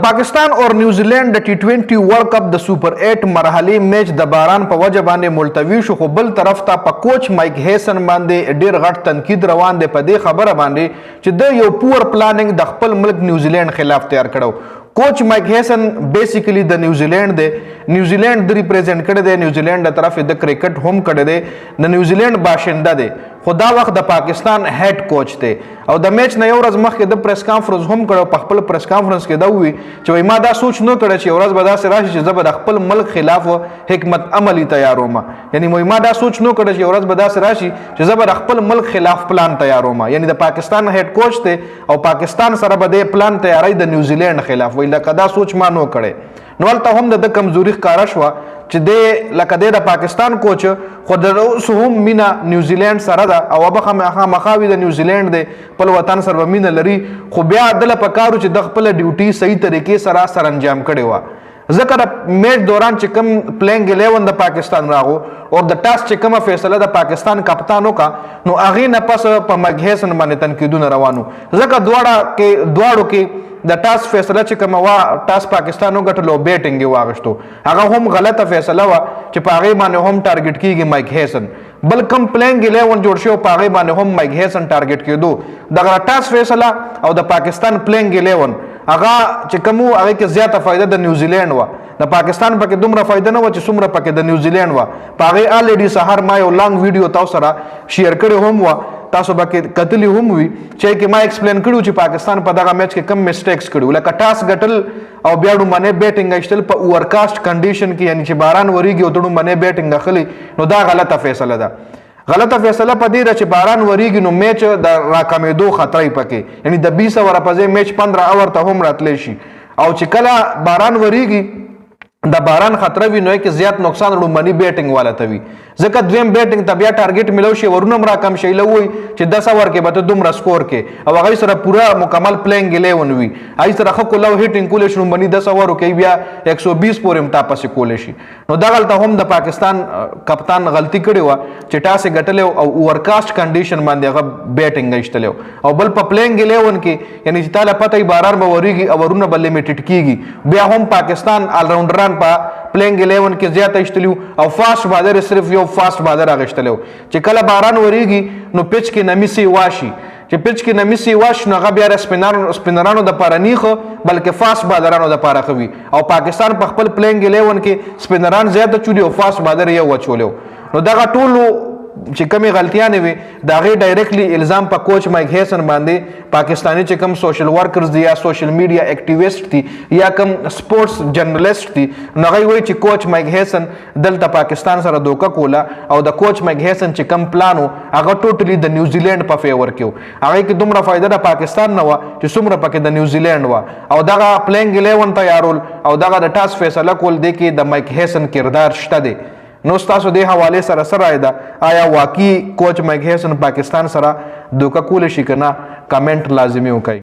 पाकिस्तान और New Zealand the T20 world cup the super 8 मरहली match the बारान په وجه باندې ملتوي شو، خو بل طرف ته په کوچ مایک هیسن باندې ډیر غټ تنقید روان دی په دې خبره باندې چې د یو پور پلانینګ د خپل ملک نیوزیلینډ خلاف تیار کړو. کوچ مایک هیسن بیسیکلی د نیوزیلینډ دی، نیوزیلینډ د ریپرزینټ کړی دی، نیوزیلینډ د طرف د کرکټ هم کړی دی، د نیوزیلینډ باشنده دی، خو دا وخت د پاکستان هیډ کوچ دی. او د میچ نه یو ورځ مخکې د پریس کانفرنس هم کړو، په خپل پریس کانفرنس کې دا وی چې ما دا سوچ نه کړی چې یو ورځ به داسې راشي چې زه به د خپل ملک خلاف حکمت عملی تیاروم، یعنی ما دا سوچ نه کړی چې یو ورځ به داسې راشي چې زه به د خپل ملک خلاف پلان تیاروم، یعنی د پاکستان هیډ کوچ دی او پاکستان سره به د پلان تیاری د نیوزیلینډ خلاف وی، لکه دا سوچ ما نه کړی. نو هلته هم د کمزوري ښکاره شوه چې دی لکه دی د پاکستان کوچ، خو د اوس هم مینه نیوزیلینډ سره ده او به خامخا وي د نیوزیلینډ دی، خپل وطن سره به مینه لري، خو بیا دله پکار و چې د خپله ډیوټي صحیح طریقې سره سرانجام کړې وه. ځکه د میچ دوران چې کوم پلینګ 11 د پاکستان راغو او د ټاس چې کومه فیصله د پاکستان کپتان وکړه، نو هغې نه پس په مایک هیسن باندې تنقیدونه روان وو، ځکه دواړو کې د ټاس فیصله چې کومه وه، ټاس پاکستان وګټلو، بیټینګ یې واغشتو، هغه هم غلطه فیصله وه چې په هغې باندې هم ټارګټ کیږي مایک هیسن. بل کم پلینګ 11 جوړ شو په هغې باندې هم مایک هیسن ټارګټ کېدو. دغه ټاس فیصله او د پاکستان پلینګ 11 هغه چې کوم وو هغې کې زیاته فایده د نیوزیلینډ وه، د پاکستان پکې دومره فایده نه وه چې څومره پکې د نیوزیلینډ وه. په هغې الریډي سهار ما یو لانګ ویډیو تاسو سره شیر کړی هم وه، تاسو به کتلی هم وي چې کې ما ایکسپلین کړو چې پاکستان په دغه میچ کې کم مسټیکس کړي، لکه ټاس ګټل او بیا ډومبنۍ بیټینګ اخیستل په اوورکاسټ کنډیشن کې، یعنی چې باران وریږي او ډومبنۍ بیټینګ اخلي، نو دا غلطه فیصله ده. غلطه فیصله په دې ده چې باران وریږي نو میچ د راکمېدو خطره یې پکې، یعنی د 20 اوره په ځای میچ 15 اور ته هم راتلی شي، او چې کله باران وریږي د باران خطره وي نو کې زیات نقصان ډومبني بیټینګ والا ته وي، ځکه دویم بیټینګ ته بیا ټارګټ ملو شي، ورونه هم راکم شي، لوي چې 10 اور کې به ته دومره سکور کې، او هغې سره پوره مکمل پلینګ 11 وي، هغې سره ښه کولو هیټینګ کولی شي، ډومبني 10 اورو کې بیا 120 پورې هم تا پسې کولی شي. نو دغلته هم د پاکستان کپتان غلطي کړې وه چې ټاس یې ګټلی او اوورکاسټ کنډیشن باندې هغه بیټینګ ایستلی، او بل په پلینګ 11 کې یعنی چې تا له پته وي باران به وریږي او اورونه به لیمیټډ کېږي، بیا هم پاکستان آلراونډران په پلینګ 11 کې زیات ایستلیو او فاسټ بالر صرف یو فاسټ بالر اغشتلیو چې کله باران وریږي نو پچ کې نمی سي واشي، چې پچ کې نمی سي واشي نو هغه بیا سپینرانو د پاره نه خو بلکې فاسټ بالرانو د پاره خوي، او پاکستان په خپل پلینګ 11 کې سپینران زیات چولي او فاسټ بالر یو وچولیو. نو دغه ټولو چې کمی غلطیانې وي د هغې ډایرکټلی الزام په کوچ مایک هیسن باندې پاکستاني چې کوم سوشل ورکرز دي یا سوشل میډیا ایکټیویسټ دي یا کوم سپورټس جرنلسټ دي، نو هغوی وایي چې کوچ مایک هیسن دلته پاکستان سره دوکه کوله، او د کوچ مایک هیسن چې کوم پلان و هغه ټوټلی د نیوزیلینډ په فیور کې و، هغې کې دومره فایده د پاکستان نه وه چې څومره پکې د نیوزیلینډ وه، او دغه پلینګ 11 تیارول او دغه د ټاس فیصله کول دی کې د مایک هیسن کردار شته دی. نو ستاسو دې حوالې سره څه رایه ده؟ آیا واقعي کوچ مایک هیسن پاکستان سره دوکه کولی شي که نه؟ کمنټ لازمي وکړئ.